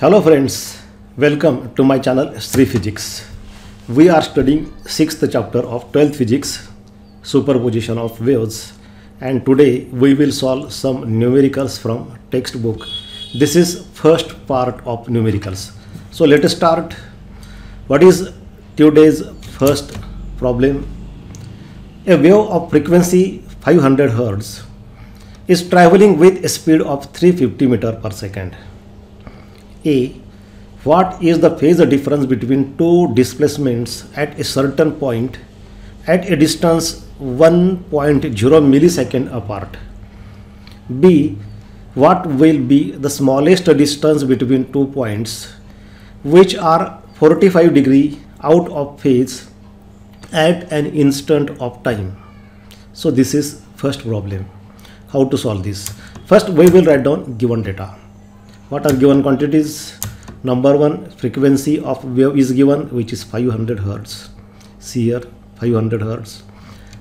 Hello friends, welcome to my channel Sri Physics. We are studying 6th chapter of 12th physics, superposition of waves, and today we will solve some numericals from textbook. This is first part of numericals. So let us start. What is today's first problem? A wave of frequency 500 Hz is traveling with a speed of 350 meter per second. A. What is the phase difference between two displacements at a certain point at a distance 1.0 millisecond apart? B. What will be the smallest distance between 2 points which are 45 degrees out of phase at an instant of time? So this is first problem. How to solve this? First we will write down given data. What are given quantities? Number one, frequency of wave is given, which is 500 Hz. See here, 500 Hz.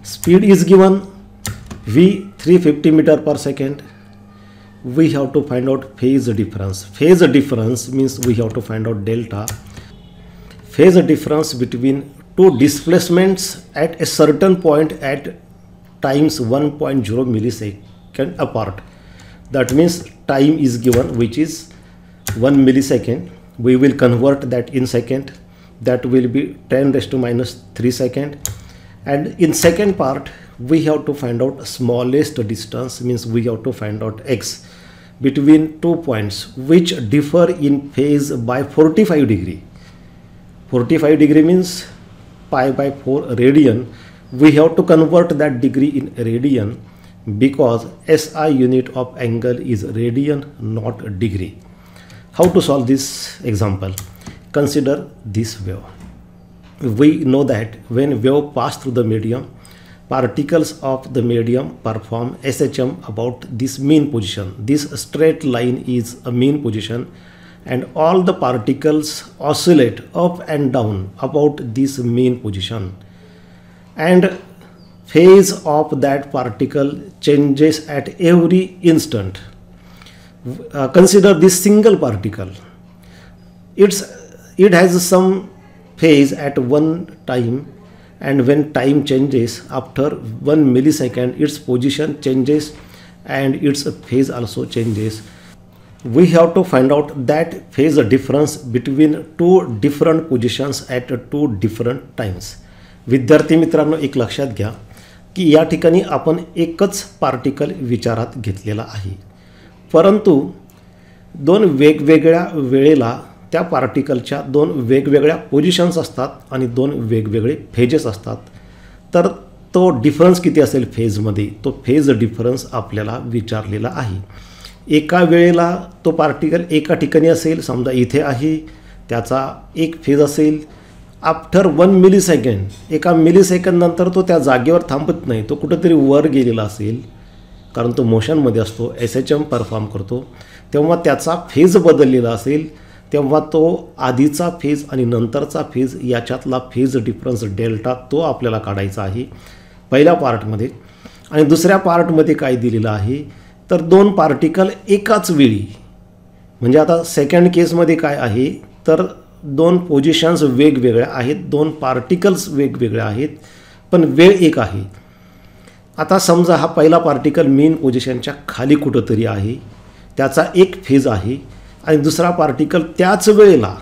Speed is given, v 350 meter per second. We have to find out phase difference. Phase difference means we have to find out delta. Phase difference between two displacements at a certain point at times 1.0 millisecond apart. That means time is given, which is 1 millisecond. We will convert that in second. That will be 10 raised to minus 3 second. And in second part, we have to find out smallest distance, means we have to find out x between 2 points which differ in phase by 45 degree. 45 degree means pi by 4 radian. We have to convert that degree in radian, because SI unit of angle is radian, not degree. How to solve this example? Consider this wave. We know that when wave pass through the medium, particles of the medium perform SHM about this mean position. This straight line is a mean position, and all the particles oscillate up and down about this mean position, and phase of that particle changes at every instant. Consider this single particle. It has some phase at one time, and when time changes after 1 millisecond, its position changes and its phase also changes. We have to find out that phase difference between two different positions at two different times. विद्यार्थी मित्रांनो, एक लक्षात घ्या की या ठिकाणी आपण एकच पार्टिकल विचारात घेतलेला आहे, परंतु दोन वेगवेगळ्या वेळेला त्या पार्टिकलच्या दोन वेगवेगळ्या पोझिशन्स असतात आणि दोन वेगवेगळे फेजेस असतात. तर तो डिफरन्स किती असेल फेजमध्ये, तो फेज डिफरन्स आपल्याला विचारलेला आहे. एका वेळेला तो पार्टिकल एका ठिकाणी असेल, समजा इथे आहे, त्याचा एक फेज असेल आफ्टर 1 मिलीसेकंड. एका मिलीसेकंड नंतर तो त्या जागेवर थांबत नाही, तो कुठेतरी वर गेलेला असेल, कारण तो मोशनमध्ये असतो, SHM परफॉर्म करतो. तेव्हा त्याचा फेज बदललेला असेल, तेव्हा तो आधीचा फेज आणि नंतरचा फेज याच्यातला फेज डिफरन्स डेल्टा तो आपल्याला काढायचा आहे पहिल्या पार्टमध्ये. आणि दुसऱ्या पार्टमध्ये काय दिलेलं आहे, तर दोन पार्टिकल एकाच वेळी, म्हणजे आता सेकंड केसमध्ये काय आहे, तर दोन पोझिशन्स वेगवेगळ्या आहेत, दोन पार्टिकल्स वेगवेगळे आहेत, पण वेळ एक आहे. आता समजा हा पहिला पार्टिकल मेन पोझिशनच्या खाली कुठंतरी आहे, त्याचा एक फेज आहे, आणि दुसरा पार्टिकल त्याच वेळेला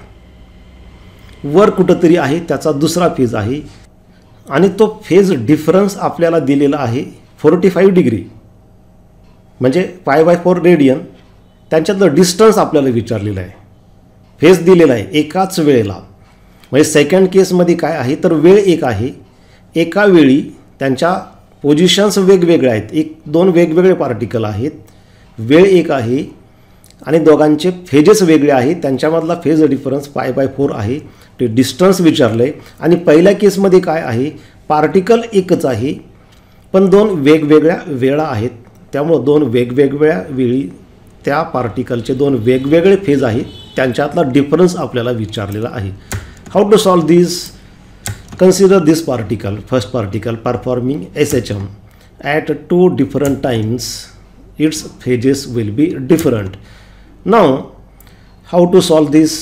वर कुठंतरी आहे, त्याचा दुसरा फेज आहे, आणि तो फेज डिफरन्स आपल्याला दिलेला आहे 45 डिग्री, म्हणजे पाय बाय 4 रेडियन. त्यांच्यातलं डिस्टन्स आपल्याला विचारलेलं आहे, फेज दिलेला आहे एकाच वेळेला. म्हणजे सेकंड केसमध्ये काय आहे, तर वेळ एक आहे, एका वेळी त्यांच्या पोझिशन्स वेगवेगळे आहेत, दोन वेगवेगळे पार्टिकल आहेत, वेळ एक आहे, आणि दोघांचे फेजेस वेगळे आहेत, त्यांच्यामधला फेज डिफरन्स पाय बाय 4 आहे. ते डिस्टन्स विचारलं आहे. आणि पहिल्या केसमध्ये काय आहे, पार्टिकल एकच आहे, पण दोन वेगवेगळ्या वेळा आहेत, त्यामुळं दोन वेगवेगळ्या वेळी त्या पार्टिकलचे दोन वेगवेगळे फेज आहेत, त्यांच्यातला डिफरन्स आपल्याला विचारलेला आहे. How to solve this? Consider this particle, first particle performing SHM at two different times. Its phases will be different. Now How to solve this?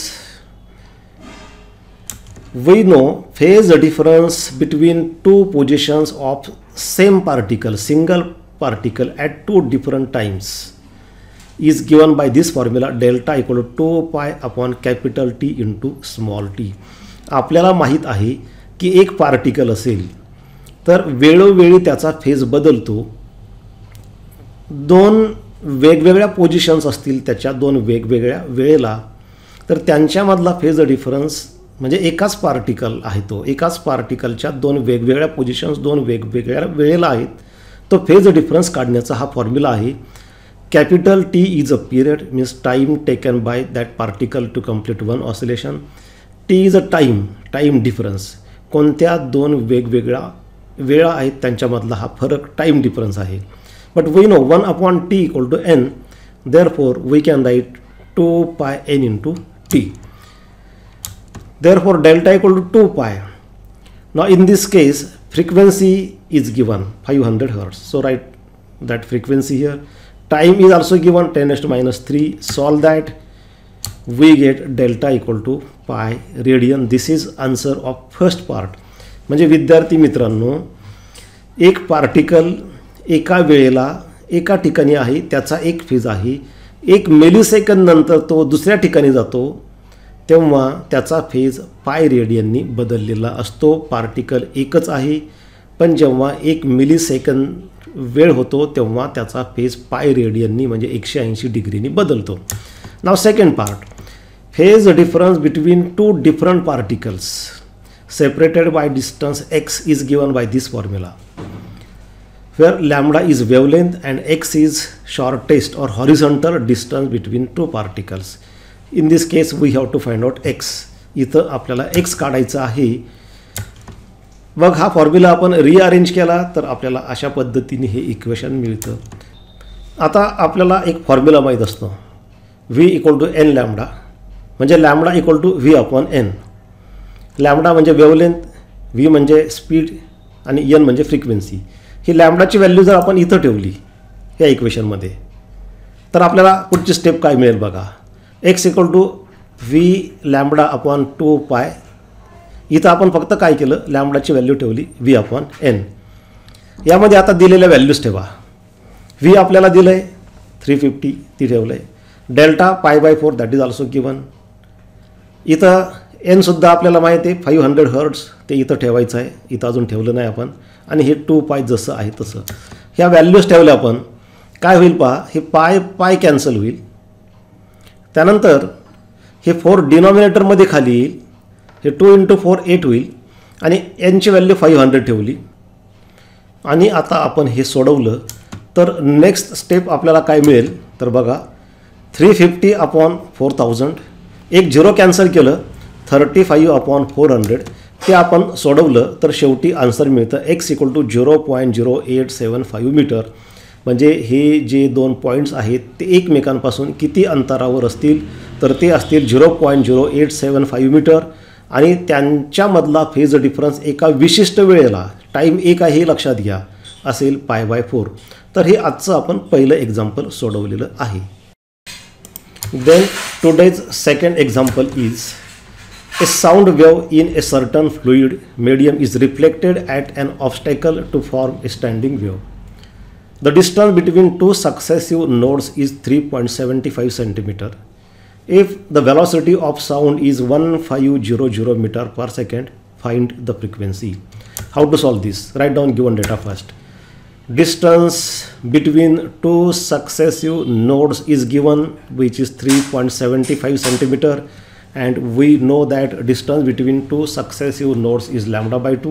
We know phase difference between two positions of same particle, single particle at two different times is given by this formula, delta equal to 2 pi upon capital T into small t. आपल्याला माहित आहे की एक particle असेल तर वेळोवेळी त्याचा phase बदलतो. दोन वेगवेगळ्या पोझिशन्स असतील त्याच्या दोन वेगवेगळ्या वेळेला, तर त्यांच्यामधला फेज डिफरन्स म्हणजे एकाच पार्टिकल आहे, तो एकाच पार्टिकलच्या दोन वेगवेगळ्या पोझिशन्स दोन वेगवेगळ्या वेळेला आहेत, तो फेज डिफरन्स काढण्याचा हा फॉर्म्युला आहे. Capital T is a period, means time taken by that particle to complete one oscillation. T is a time difference, कोणत्या दोन वेगवेगळ्या वेळा आहेत त्यांच्यामधला हा फरक टाईम डिफरन्स आहे. But we know 1 upon t equal to n, therefore we can write 2 pi n into t. Therefore delta equal to 2 pi. Now in this case frequency is given 500 Hertz, so write that frequency here. Time is also given 10 raised to minus 3. Solve that, we get delta equal to pi radian. This is answer of first part. म्हणजे विद्यार्थी मित्रांनो, एक particle एका वेळेला एका ठिकाणी आहे, त्याचा एक फेज आहे, 1 मिलीसेकंद नंतर तो दुसऱ्या ठिकाणी जातो तेव्हा त्याचा फेज पाय रेडियननी बदललेला असतो. पार्टिकल एकच आहे, पण जेव्हा 1 मिलीसेकंद वेळ होतो तेव्हा त्याचा फेज पाय रेडियननी म्हणजे 180 डिग्रीनी बदलतो. Now second part, phase difference between two different particles separated by distance x is given by this formula, where lambda is wavelength and x is shortest or horizontal distance between two particles. In this case we have to find out x. इथं आपल्याला x काढायचा आहे. मग हा formula आपण rearrange केला तर आपल्याला अशा पद्धतीने हे इक्वेशन मिळतं. आता आपल्याला एक फॉर्म्युला माहीत असतो, v equal to n lambda, म्हणजे lambda equal to v upon n. Lambda म्हणजे वेवलेंथ, व्ही म्हणजे स्पीड आणि एन म्हणजे फ्रिक्वेन्सी. ही लॅम्बडाची व्हॅल्यू जर आपण इथं ठेवली या इक्वेशनमध्ये तर आपल्याला पुढची स्टेप काय मिळेल बघा. X equal to V lambda upon 2 pi. इथं आपण फक्त काय केलं, लॅम्बडाची व्हॅल्यू ठेवली व्ही अपॉन एन. यामध्ये आता दिलेल्या व्हॅल्यूज ठेवा. व्ही आपल्याला दिलं आहे 350, ती ठेवलं आहे. Delta π/4 that is also given. इथं एनसुद्धा आपल्याला माहिती आहे 500 हर्ट्स, ते इथं ठेवायचं आहे, इथं अजून ठेवलं नाही आपण. आणि हे 2 पाय जसं आहे तसं ह्या व्हॅल्यूज ठेवल्या आपण, काय होईल पहा, हे पाय कॅन्सल होईल. त्यानंतर हे 4 डिनॉमिनेटरमध्ये खाली येईल, हे 2 × 4 8 होईल आणि एनची व्हॅल्यू 500 ठेवली. आणि आता आपण हे सोडवलं तर नेक्स्ट स्टेप आपल्याला काय मिळेल तर बघा, 350 अपॉन 4000, एक 0 कॅन्सल केलं, 35 अपॉन 400, ते आपण सोडवलं तर शेवटी आन्सर मिळतं x इक्वल टू 0.0875 मीटर. म्हणजे हे जे दोन पॉईंट्स आहेत ते एकमेकांपासून किती अंतरावर असतील तर ते असतील 0.0875 मीटर. आणि त्यांच्यामधला फेज डिफरन्स एका विशिष्ट वेळेला, टाईम एक आहे हे लक्षात घ्या, असेल π/4. तर हे आजचं आपण पहिलं एक्झाम्पल सोडवलेलं आहे. Then today's second example is, a sound wave in a certain fluid medium is reflected at an obstacle to form a standing wave. The distance between two successive nodes is 3.75 centimeter. If the velocity of sound is 1500 meter per second, find the frequency. How to solve this? Write down given data first. Distance between two successive nodes is given, which is 3.75 centimeter. And we know that distance between two successive nodes is λ/2,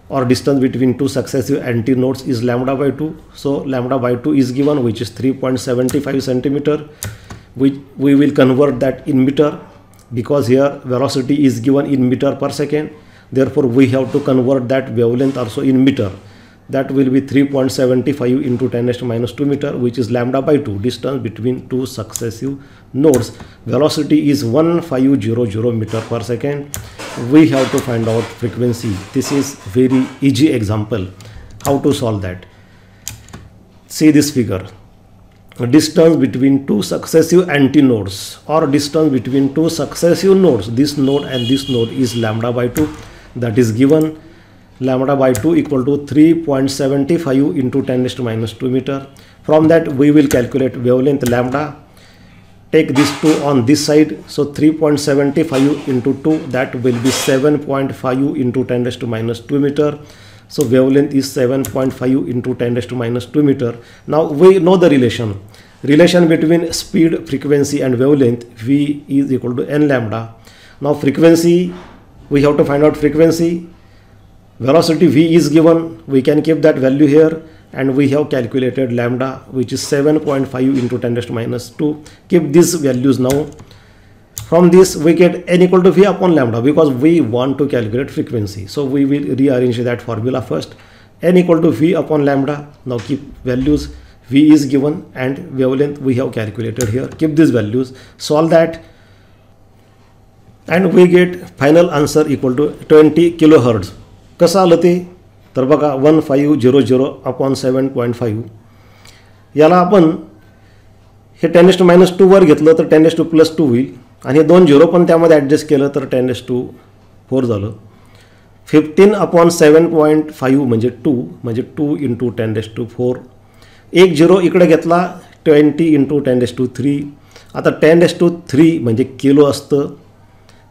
or distance between two successive antinodes is λ/2. So λ/2 is given, which is 3.75 centimeter. We will convert that in meter because here velocity is given in meter per second. Therefore we have to convert that wavelength also in meter. That will be 3.75 into 10 raised to minus 2 meter, which is λ/2, distance between two successive nodes. Velocity is 1500 meter per second. We have to find out frequency. This is very easy example. How to solve that? See this figure. distance between two successive antinodes or distance between two successive nodes, this node and this node is lambda by 2, that is given lambda by 2 equal to 3.75 into 10 raised to minus 2 meter. From that we will calculate wavelength lambda, take this 2 on this side, so 3.75 into 2, that will be 7.5 into 10 raised to minus 2 meter. So wavelength is 7.5 into 10 raised to minus 2 meter. Now we know the relation between speed, frequency and wavelength. V is equal to n lambda. Now frequency, we have to find out frequency. Velocity v is given, we can keep that value here, and we have calculated lambda, which is 7.5 into 10 raised to minus 2. Keep these values now. From this we get n equal to v upon lambda, because we want to calculate frequency. So we will rearrange that formula first. N equal to v upon lambda. Now keep values. V is given and wavelength we have calculated here. Keep these values, solve that, and we get final answer equal to 20 kilohertz. कसं आलं ते तर बघा 1500 upon 7.5. याला आपण हे 10 raised to minus 2 वर घेतलं तर 10 raised to plus 2 होईल, आणि हे 2 झिरो पण त्यामध्ये ॲडजस्ट केलं तर 10 raised to 4 झालं. 15 upon 7.5 म्हणजे 2, म्हणजे 2 into 10 raised to 4. एक झिरो इकडे घेतला, 20 into 10 raised to 3. आता 10 raised to 3 म्हणजे किलो असतं,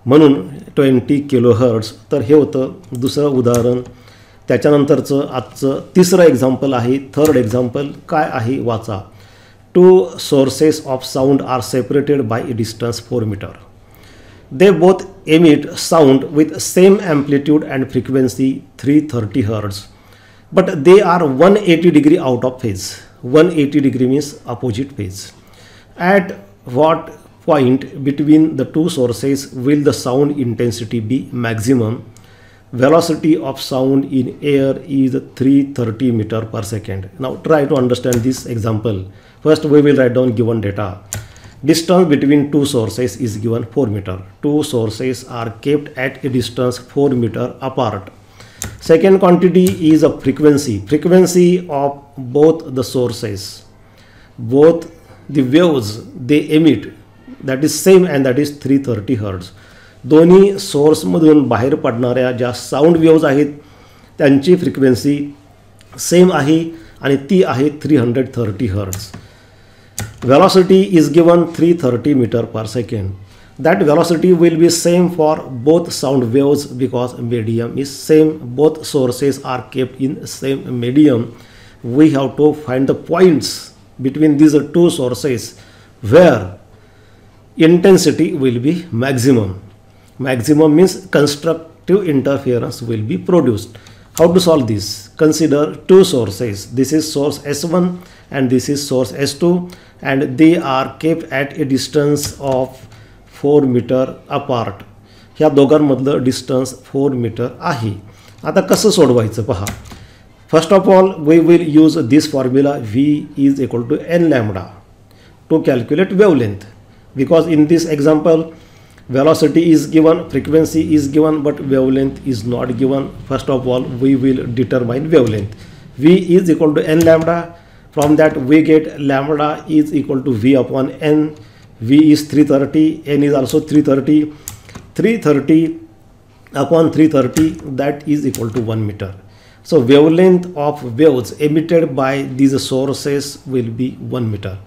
म्हणून 20 किलोहर्ट्ज. तर हे होतं दुसरं उदाहरण. त्याच्यानंतरचं आजचं तिसरं एक्झाम्पल आहे. थर्ड एक्झाम्पल काय आहे वाचा. Two sources of sound are separated by a distance 4 meter. They both emit sound with same amplitude and frequency 330 Hz, but they are 180 degree out of phase. 180 degree means opposite phase. At what point between the two sources will the sound intensity be maximum? Velocity of sound in air is 330 meter per second. Now try to understand this example. First we will write down given data. Distance between two sources is given 4 meter. Two sources are kept at a distance 4 meter apart. Second quantity is a frequency. Frequency of both the sources, both the waves they emit, that is same, and that is 330 Hz. दोन्ही सोर्समधून बाहेर पडणाऱ्या ज्या sound waves आहेत त्यांची frequency same आहे, आणि ती आहे 330 Hz. Velocity is given 330 meter per second. That velocity will be same for both sound waves because medium is same. Both sources are kept in same medium. We have to find the points between these two sources where intensity will be maximum. Maximum means constructive interference will be produced. How to solve this? Consider two sources. This is source S1 and this is source S2, and they are kept at a distance of 4 meter apart. ह्या दोघांमधलं distance 4 metre आहे. आता कसं सोडवायचं पहा. First of all we will use this formula V is equal to n lambda to calculate wavelength, because in this example velocity is given, frequency is given, but wavelength is not given. First of all we will determine wavelength. V is equal to n lambda. From that we get lambda is equal to V upon n. V is 330, n is also 330. 330 upon 330, that is equal to 1 meter. So wavelength of waves emitted by these sources will be 1 meter.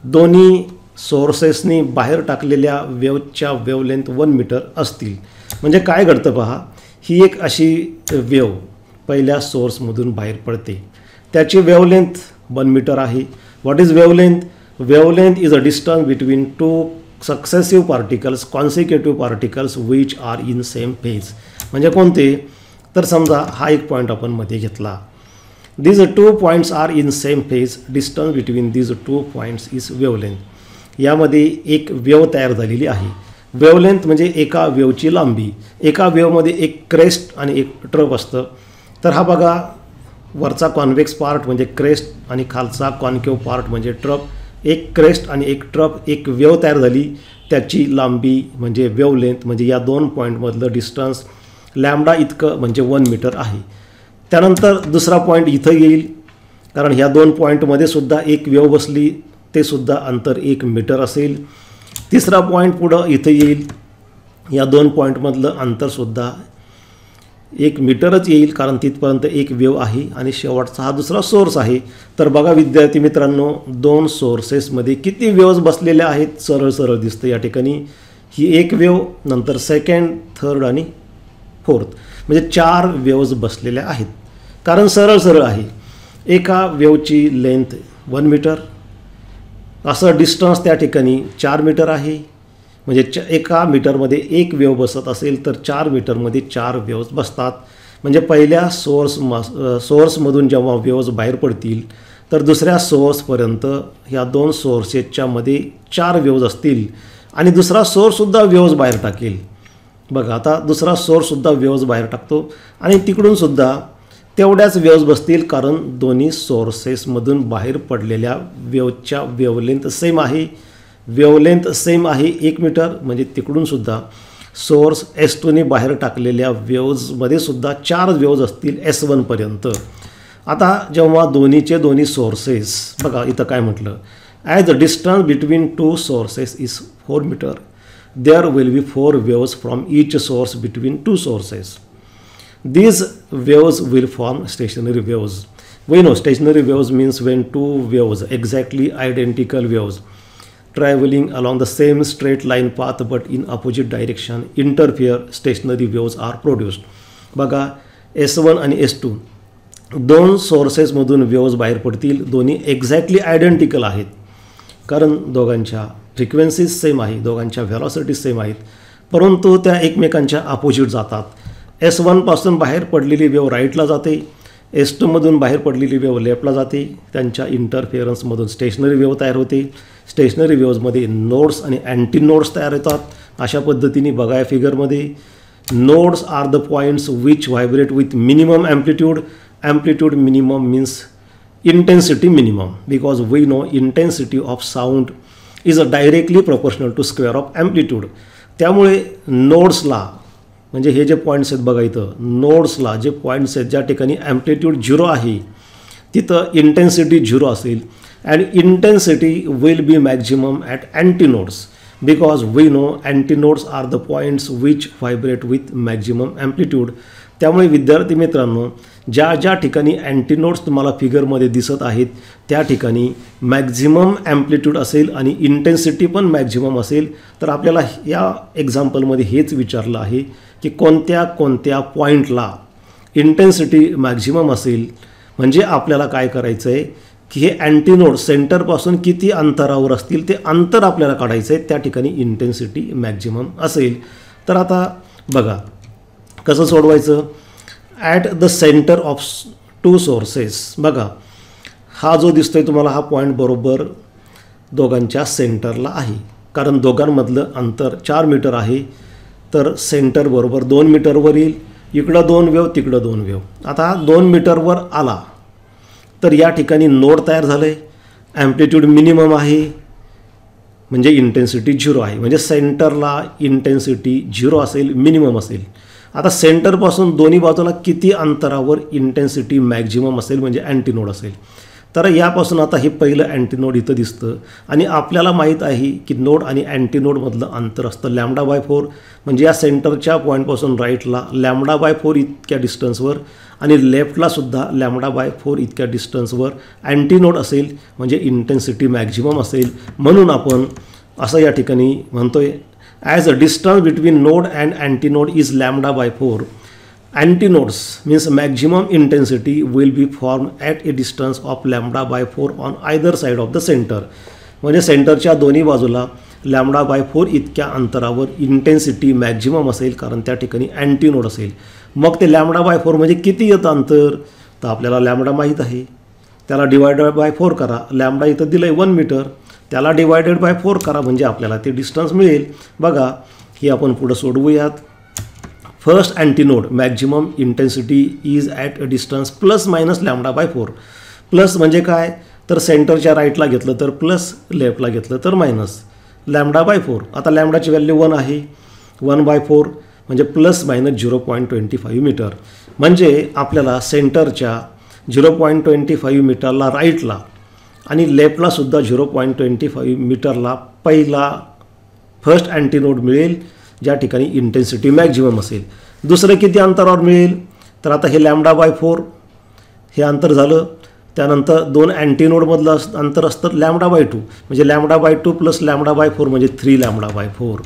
दोन्ही सोर्सेसनी बाहेर टाकलेल्या वेव्हच्या wavelength 1 metre असतील. म्हणजे काय घडतं पहा, ही एक अशी वेव पहिल्या सोर्समधून बाहेर पडते, त्याची वेवलेंथ 1 मीटर आहे. What is wavelength? Wavelength is a distance between two successive particles, consecutive particles which are in same phase. म्हणजे कोणते? तर समजा हा एक पॉईंट आपण मध्ये घेतला. these two points are in same phase. Distance between these two points is wavelength. यामध्ये एक वेव तयार झालेली आहे. वेवलेंथ म्हणजे एका वेवची लांबी. एका वेवमध्ये एक क्रेस्ट आणि एक ट्रफ असतं. तर हा बघा, वरचा कॉन्वेक्स पार्ट म्हणजे क्रेस्ट आणि खालचा कॉन्केव्ह पार्ट म्हणजे ट्रफ. एक क्रेस्ट आणि एक ट्रफ, एक वेव तयार झाली, त्याची लांबी म्हणजे वेवलेंथ, म्हणजे या दोन पॉईंटमधलं डिस्टन्स लॅम्बडा इतकं म्हणजे 1 मीटर आहे. त्यानंतर दुसरा पॉईंट इथं येईल, कारण ह्या दोन पॉईंटमध्ये सुद्धा एक वेव बसली, ते सुद्धा अंतर 1 मीटर असेल. तिसरा पॉईंट पुढं इथे येईल, या 2 पॉईंटमधलं अंतरसुद्धा 1 मीटरच येईल, कारण तिथपर्यंत एक वेव आहे आणि शेवटचा हा दुसरा सोर्स आहे. तर बघा विद्यार्थी मित्रांनो, 2 सोर्सेसमध्ये किती वेव्ज बसलेल्या आहेत, सरळ सरळ दिसतं या ठिकाणी. ही एक वेव, नंतर सेकंड, थर्ड आणि फोर्थ, म्हणजे 4 वेव्ज बसलेल्या आहेत, कारण सरळ सरळ आहे. एका वेवची लेंथ 1 मीटर, असं डिस्टन्स त्या ठिकाणी 4 मीटर आहे. म्हणजे एका मीटरमध्ये एक वेव बसत असेल तर 4 मीटरमध्ये 4 वेव्ज बसतात. म्हणजे पहिल्या सोर्समधून जेव्हा वेव्ज बाहेर पडतील तर दुसऱ्या सोर्सपर्यंत ह्या 2 सोर्सेसच्या मध्ये 4 वेव्ज असतील आणि दुसरा सोर्ससुद्धा वेव्ज बाहेर टाकेल. बघा आता दुसरा सोर्ससुद्धा वेव्ज बाहेर टाकतो आणि तिकडूनसुद्धा तेवढ्याच वेव्ज बसतील, कारण दोन्ही सोर्सेसमधून बाहेर पडलेल्या वेव्जच्या वेवलेंथ सेम आहे. वेवलेंथ सेम आहे 1 मीटर, म्हणजे तिकडूनसुद्धा सोर्स S2ने बाहेर टाकलेल्या वेव्जमध्ये सुद्धा 4 वेव्ज असतील S1 पर्यंत. आता जेव्हा दोन्ही सोर्सेस, बघा इथं काय म्हटलं, as the distance between 2 sources is 4 meter, there will be 4 waves from each source between 2 sources. These waves will form stationary waves. We know stationary waves means when 2 waves, exactly identical waves, traveling along the same straight line path but in opposite direction interfere, stationary waves are produced. बघा S1 आणि S2 2 सोर्सेसमधून waves बाहेर पडतील, दोन्ही exactly identical आहेत, कारण दोघांच्या frequencies same आहे, दोघांच्या व्हेलॉसिटीज सेम आहेत, परंतु त्या एकमेकांच्या अपोजिट जातात. S1 पासून बाहेर पडलेली वेव राईटला जाते, S2 मधून बाहेर पडलेली वेव लेफ्टला जाते. त्यांच्या इंटरफेरन्समधून स्टेशनरी वेव तयार होते. स्टेशनरी वेव्जमध्ये नोड्स आणि अँटी नोड्स तयार होतात. अशा पद्धतीने बघा या फिगरमध्ये, nodes are the points which vibrate with minimum amplitude. Amplitude minimum means intensity minimum, because we know intensity of sound is directly proportional to square of amplitude. त्यामुळे नोड्सला, म्हणजे हे जे पॉईंट्स आहेत बघा इथं, नोड्सला जे पॉईंट्स आहेत ज्या ठिकाणी ॲम्प्लिट्यूड 0 आहे तिथं इंटेन्सिटी 0 असेल. And intensity will be maximum at anti nodes, because we know anti nodes are the points which vibrate with maximum amplitude. त्यामुळे विद्यार्थी मित्रांनो, ज्या ज्या ठिकाणी अँटी नोड्स तुम्हाला फिगरमध्ये दिसत आहेत त्या ठिकाणी मॅक्झिमम ॲम्प्लिट्यूड असेल आणि इंटेन्सिटी पण मॅक्झिमम असेल. तर आपल्याला या एक्झाम्पलमध्ये हेच विचारलं आहे की कोणत्या कोणत्या पॉईंटला इंटेन्सिटी मॅक्झिमम असेल, म्हणजे आपल्याला काय करायचं आहे की हे अँटी नोड सेंटरपासून किती अंतरावर असतील ते अंतर आपल्याला काढायचं आहे, त्या ठिकाणी इंटेन्सिटी मॅक्झिमम असेल. तर आता बघा कसं सोडवायचं. At the centre of 2 sources, बघा हा जो दिसतोय तुम्हाला हा पॉईंट बरोबर दोघांच्या सेंटरला आहे, कारण दोघांमधलं अंतर 4 मीटर आहे. तर सेंटर बरोबर 2 मीटरवर येईल. इकडं 2 वेव, तिकडं 2 वेव. आता 2 मीटरवर आला तर या ठिकाणी नोड तयार झालं आहे, ॲम्प्लिट्यूड मिनिमम आहे, म्हणजे इंटेन्सिटी 0 आहे, म्हणजे सेंटरला इंटेन्सिटी 0 असेल, मिनिमम असेल. आता सेंटरपासून दोन्ही बाजूला किती अंतरावर इंटेन्सिटी मॅक्झिमम असेल, म्हणजे अँटीनोड असेल. तर यापासून आता हे पहिलं अँटीनोड इथं दिसतं आणि आपल्याला माहीत आहे की नोड आणि अँटीनोडमधलं अंतर असतं λ/4, म्हणजे या सेंटरच्या पॉईंटपासून राईटला λ/4 इतक्या डिस्टन्सवर आणि लेफ्टलासुद्धा λ/4 इतक्या डिस्टन्सवर अँटीनोड असेल, म्हणजे इंटेन्सिटी मॅक्झिमम असेल. म्हणून आपण असं या ठिकाणी म्हणतोय, as a distance between node and antinode is λ/4, antinodes means maximum intensity will be formed at a distance of λ/4 on either side of the center. म्हणजे सेंटरच्या दोन्ही बाजूला λ/4 इतक्या अंतरावर इंटेन्सिटी मॅक्झिमम असेल, कारण त्या ठिकाणी अँटीनोड असेल. मग ते λ/4 म्हणजे किती येतं अंतर, तर आपल्याला लॅम्बडा माहीत आहे, त्याला डिवायडेड बाय 4 करा. लॅम्बडा इथं दिलं आहे 1 मीटर, त्याला डिवायडेड बाय 4 करा, म्हणजे आपल्याला ते डिस्टन्स मिळेल. बघा ही आपण पुढं सोडवूयात. First antinode maximum intensity is at a distance plus minus λ/4. Plus म्हणजे काय, तर सेंटरच्या राईटला घेतलं तर प्लस, लेफ्टला घेतलं तर मायनस λ/4. आता लॅम्बडाची व्हॅल्यू 1 आहे, 1/4 म्हणजे प्लस मायनस 0.25 मीटर. म्हणजे आपल्याला सेंटरच्या 0.25 मीटरला राईटला आणि लेफ्टला सुद्धा 0.25 मीटरला पहिला फर्स्ट अँटीनोड मिळेल ज्या ठिकाणी इंटेन्सिटी मॅक्झिमम असेल. दुसरं किती अंतरावर मिळेल, तर आता हे λ/4 हे अंतर झालं. त्यानंतर दोन अँटीनोडमधलं अंतर असतं λ/2 म्हणजे λ/2 प्लस λ/4 म्हणजे 3 λ/4.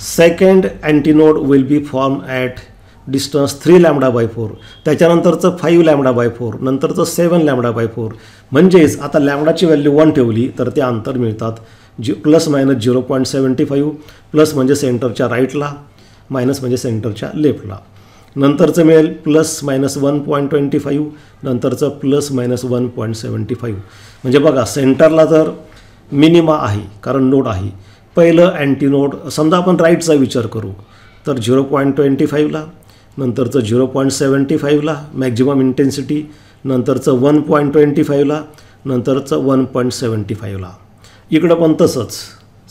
Second antinode will be form at distance 3 λ/4. त्याच्यानंतरचं 5 λ/4, नंतरचं 7 λ/4. म्हणजेच आता लॅम्डाची व्हॅल्यू 1 ठेवली तर ते अंतर मिळतात प्लस मायनस 0.75. प्लस म्हणजे सेंटरच्या राईटला, मायनस म्हणजे सेंटरच्या लेफ्टला. नंतरचं मिळेल प्लस मायनस 1.25, नंतरचं प्लस मायनस 1.75. म्हणजे बघा सेंटरला तर मिनिमा आहे कारण नोड आहे. पहिलं अँटीनोड समजा आपण राईटचा विचार करू तर 0.25ला, नंतरचं 0.75ला मॅक्झिमम इंटेन्सिटी, नंतरचं 1.25ला, नंतरचं 1.75ला. इकडं पण तसंच,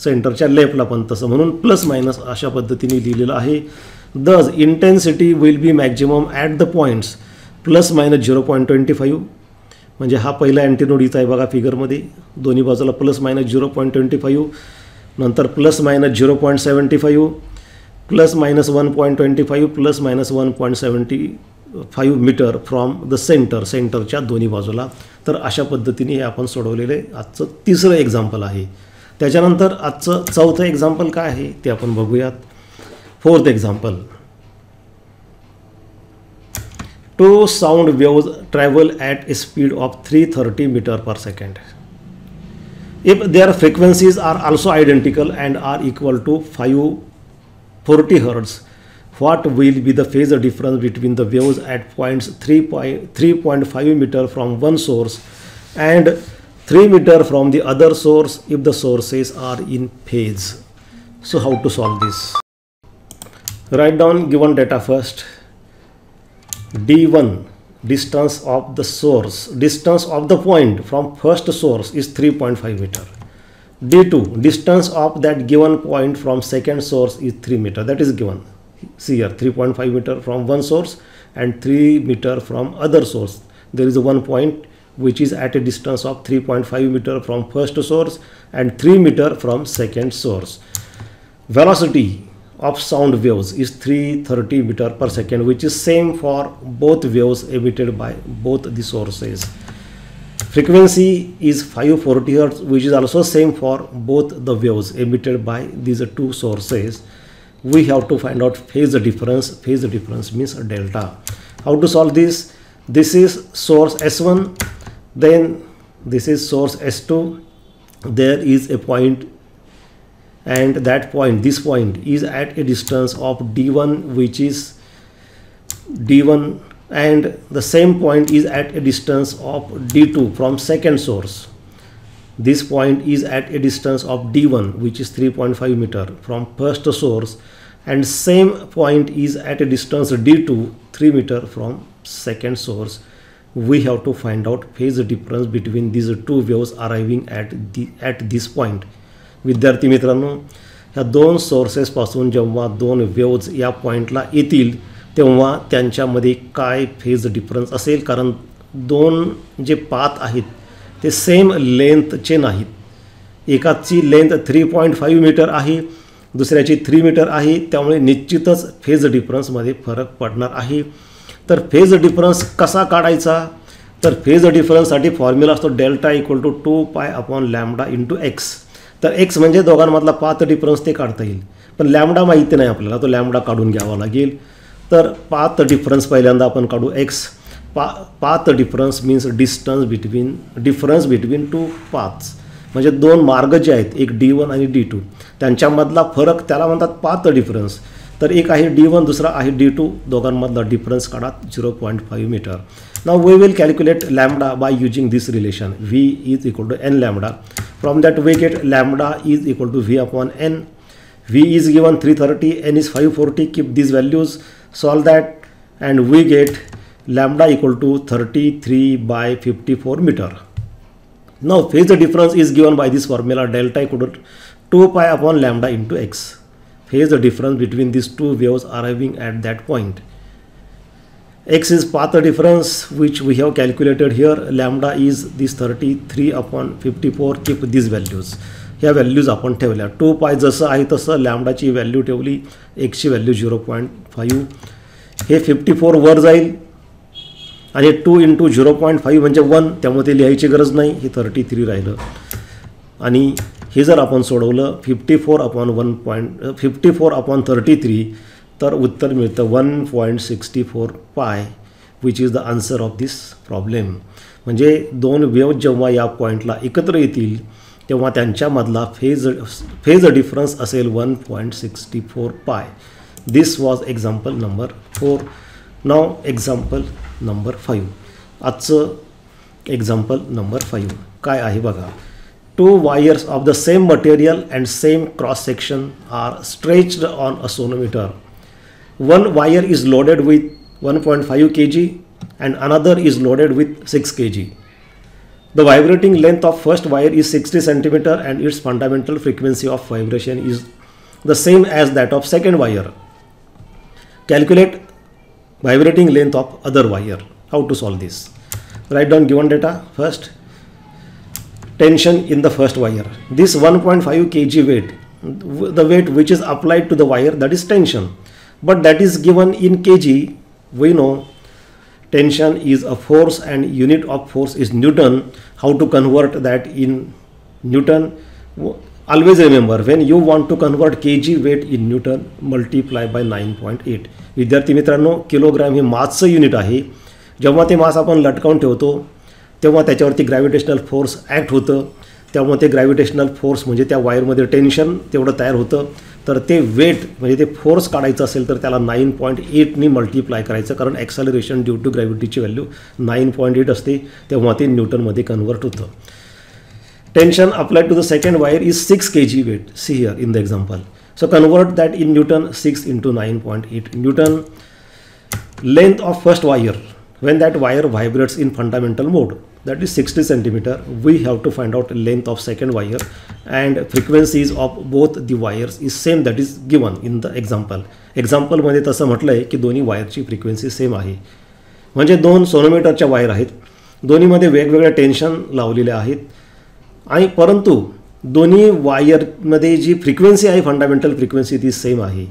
सेंटरच्या लेफ्टला पण तसं, म्हणून प्लस मायनस अशा पद्धतीने लिहिलेलं आहे. दस intensity will be maximum at the points plus minus 0.25. म्हणजे हा पहिला अँटीनोड इथं आहे बघा फिगरमध्ये, दोन्ही बाजूला प्लस मायनस 0.25, नंतर plus minus 0.75, plus minus 1.25, plus minus 1.75 meter from the center, सेंटरच्या दोन्ही बाजूला. तर अशा पद्धतीने हे आपण सोडवलेले आजचं तिसरं एक्झाम्पल आहे. त्याच्यानंतर आजचं चौथं एक्झाम्पल काय आहे ते आपण बघूयात. Fourth example, two sound waves travel at a speed of 330 meter per second. If their frequencies are also identical and are equal to 540 hertz, what will be the phase difference between the waves at points 3.5 meter from one source and 3 meter from the other source if the sources are in phase? So how to solve this? Write down given data first. D1 distance of the source, distance of the point from first source is 3.5 meter. D2 distance of that given point from second source is 3 meter. That is given. See here, 3.5 meter from one source and 3 meter from other source. There is one point which is at a distance of 3.5 meter from first source and 3 meter from second source. Velocity of sound waves is 330 meter per second, which is same for both waves emitted by both the sources. Frequency is 540 Hz, which is also same for both the waves emitted by these two sources. We have to find out phase difference. Phase difference means delta. How to solve this? This is source S1, then this is source S2. There is a point, and that point, this point is at a distance of D1, which is D1, and the same point is at a distance of D2 from second source. This point is at a distance of D1, which is 3.5 meter from first source, and same point is at a distance D2, 3 meter from second source. We have to find out phase difference between these two waves arriving at this point. विद्यार्थी मित्रांनो, ह्या दोन sources पासून जेव्हा दोन waves या पॉइंटला येतील तेव्हा त्यांच्यामध्ये काय फेज डिफरन्स असेल, कारण दोन जे पाथ आहेत ते सेम लेंथचे नाहीत. एकाची लेंथ 3.5 मीटर आहे, दुसऱ्याची 3 मीटर आहे, त्यामुळे निश्चितच फेज डिफरन्समध्ये फरक पडणार आहे. तर फेज डिफरन्स कसा काढायचा, तर फेज डिफरन्ससाठी फॉर्म्युला असतो delta equal to 2π/λ into X. तर एक्स म्हणजे दोघांमधला पाथ डिफरन्स ते काढता येईल, पण लॅम्डा माहिती नाही आपल्याला, तो लॅम्डा काढून घ्यावा लागेल. तर पाथ डिफरन्स पहिल्यांदा आपण काढू. X path difference means difference between to paths, म्हणजे दोन मार्ग जे आहेत, एक D1 आणि D2, त्यांच्यामधला फरक त्याला म्हणतात पाथ डिफरन्स. तर एक आहे D1, दुसरा आहे D2, दोघांमधला डिफरन्स काढा 0.5 meter. Now we will calculate lambda by using this relation V is equal to n lambda. From that we get lambda is equal to V/n. V is given 330, n is 540. Keep these values, solve that, and we get lambda equal to 33/54 meter. Now phase difference is given by this formula delta equal to 2π/λ into x. Phase difference between these two waves arriving at that point. X is path difference which we have calculated here. Lambda is this 33 upon 54. Keep these values. ह्या values आपण ठेवल्या. 2 पाय जसं आहे तसं लॅम्डाची value ठेवली, एक्सची value 0.5. हे 54 वर जाईल आणि 2 × 0.5 म्हणजे 1, त्यामुळे ते लिहायची गरज नाही. हे 33 राहिलं आणि हे जर आपण सोडवलं 54 upon 33 तर उत्तर मिळतं 1.64 पाय which is the answer of this problem. म्हणजे दोन वेव्ह जेव्हा या पॉईंटला एकत्र येतील तेव्हा त्यांच्यामधला फेज डिफरन्स असेल 1.64 pi. This was example number 4. Now example number 5. आजचं एक्झाम्पल नंबर 5 काय आहे बघा. 2 wires of the same material and same cross section are stretched on a sonometer. One wire is loaded with 1.5 kg and another is loaded with 6 kg. The vibrating length of first wire is 60 cm and its fundamental frequency of vibration is the same as that of second wire. Calculate vibrating length of other wire. How to solve this? Write down given data. First, tension in the first wire. This 1.5 kg weight, the weight which is applied to the wire, that is tension, but that is given in kg. We know tension is a force and unit of force is Newton. How to convert that in Newton? Always remember, when you want to convert kg weight in Newton, multiply by 9.8. विद्यार्थी मित्रांनो, kilogram हे मासचं unit आहे. जेव्हा ते मास आपण लटकावून ठेवतो तेव्हा त्याच्यावरती ग्रॅव्हिटेशनल फोर्स ॲक्ट होतं. त्यामुळे ते ग्रॅव्हिटेशनल फोर्स म्हणजे त्या वायरमध्ये टेन्शन तेवढं तयार होतं. तर ते वेट म्हणजे ते फोर्स काढायचं असेल तर त्याला 9.8नी मल्टिप्लाय करायचं, कारण ॲक्सलरेशन ड्यू टू ग्रॅव्हिटीची व्हॅल्यू 9.8 असते, तेव्हा ते न्यूटनमध्ये कन्वर्ट होतं. Tension applied to the second wire is 6 kg weight. See here in the example. So convert that in newton. 6 × 9.8 newton. Length of first wire when that wire vibrates in fundamental mode, that is 60 cm. We have to find out length of second wire and frequencies of both the wires is same, that is given in the example. Example मध्ये तसं म्हटलं आहे की दोन्ही वायरची frequency same आहे. म्हणजे दोन सोनोमीटरच्या वायर आहेत, दोन्हीमध्ये वेगवेगळ्या टेन्शन लावलेले आहेत आणि परंतु दोन्ही वायरमध्ये जी फ्रिक्वेन्सी आहे फंडामेंटल फ्रिक्वेन्सी ती सेम आहे.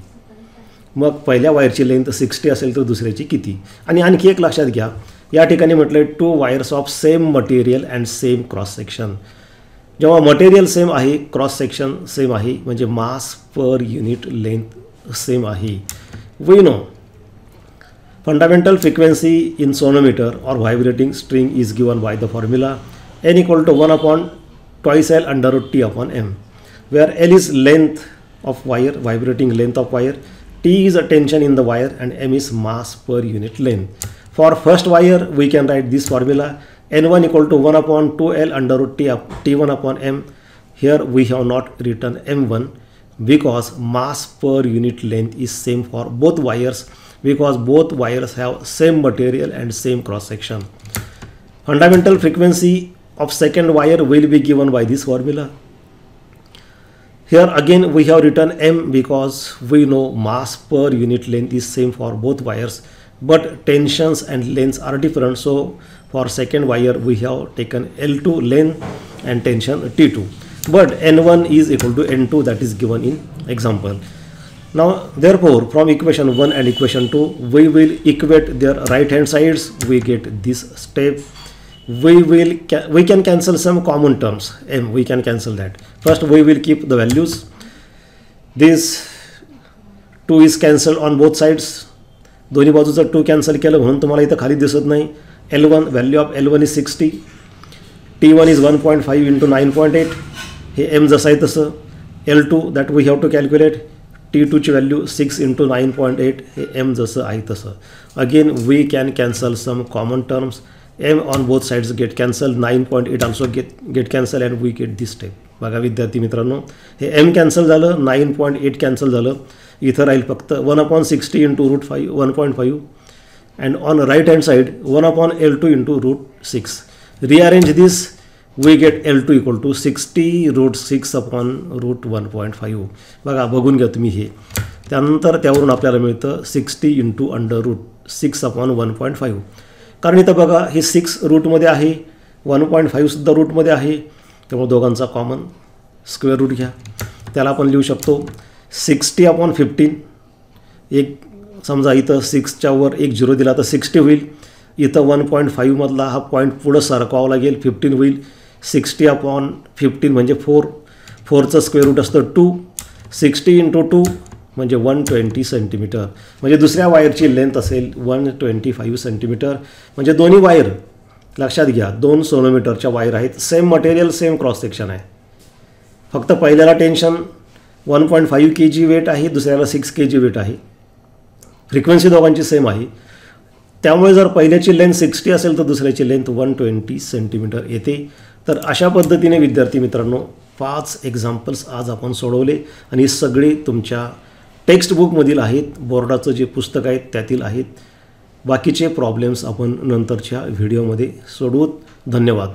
मग पहिल्या वायरची लेंथ 60 असेल तर दुसऱ्याची किती. आणि आणखी एक लक्षात घ्या, या ठिकाणी म्हटलं आहे 2 wires of same material and same cross section. जेव्हा मटेरियल सेम आहे, क्रॉस सेक्शन सेम आहे, म्हणजे mass per unit length same आहे. We know fundamental frequency in sonometer और vibrating string is given by the formula n = 1/2L √T/m, where L is length of wire, vibrating length of wire, T is a tension in the wire, and m is mass per unit length. For first wire we can write this formula n1 = 1/2L √T1/m. Here we have not written m1 because mass per unit length is same for both wires, because both wires have same material and same cross section. Fundamental frequency of second wire will be given by this formula. Here again we have written m because we know mass per unit length is same for both wires, but tensions and lengths are different. So for second wire we have taken L2 length and tension T2, but n1 is equal to n2, that is given in example. Now therefore from equation 1 and equation 2 we will equate their right hand sides. We get this step. We can cancel some common terms. M we can cancel that. First we will keep the values. This 2 is cancelled on both sides. दोन्ही बाजूचं 2 cancel केलं म्हणून तुम्हाला इथं खाली दिसत नाही. L1 value of L1 is 60. T1 is 1.5 × 9.8. हे M जसं आहे तसं. L2 that we have to calculate. T2 ची व्हॅल्यू 6 × 9.8. हे M जसं आहे तसं. Again we can cancel some common terms. M on both sides get cancelled. 9.8 also get cancelled and we get this step. बघा विद्यार्थी मित्रांनो, हे M कॅन्सल झालं, 9.8 कॅन्सल झालं. इथं राहील फक्त 1/60 × √5 1.5 and on right hand side 1/L2 × √6. Rearrange this, we get L2 = 60 √6/√1.5. बघा बघून घ्या तुम्ही हे. त्यानंतर त्यावरून आपल्याला मिळतं 60 × √2. 6/1.5. कारण इथं बघा हे 6 रूटमध्ये आहे, 1.5सुद्धा रूटमध्ये आहे, त्यामुळे दोघांचा कॉमन स्क्वेअर रूट घ्या. त्याला आपण लिहू शकतो 60/15. एक समजा इथं 6च्या वर एक 0 दिला तर 60 होईल. इथं 1.5 मधला हा पॉईंट पुढं सरकवावं लागेल, 15 होईल. 60/15 म्हणजे 4चं स्क्वेअर रूट असतं 2. 60 × 2 म्हणजे 120 सेंटीमीटर. म्हणजे दुसऱ्या वायरची लेंथ असेल 125 सेंटीमीटर. म्हणजे दोन्ही वायर लक्षात घ्या 2 सोनोमीटरच्या वायर आहेत. Same material, same cross section आहे. फक्त पहिल्याला टेन्शन 1.5 kg वेट आहे, दुसऱ्याला 6 kg वेट आहे. फ्रिक्वेन्सी दोघांची सेम आहे. त्यामुळे जर पहिल्याची लेंथ 60 असेल तर दुसऱ्याची लेंथ 120 सेंटीमीटर येते. तर अशा पद्धतीने विद्यार्थी मित्रांनो 5 एक्झाम्पल्स आज आपण सोडवले आणि सगळे तुमच्या टेक्स्टबुकमधील आहेत, बोर्डाचं जे पुस्तक आहे त्यातील आहेत. बाकीचे प्रॉब्लेम्स आपण नंतरच्या व्हिडिओमध्ये सोडवू. धन्यवाद.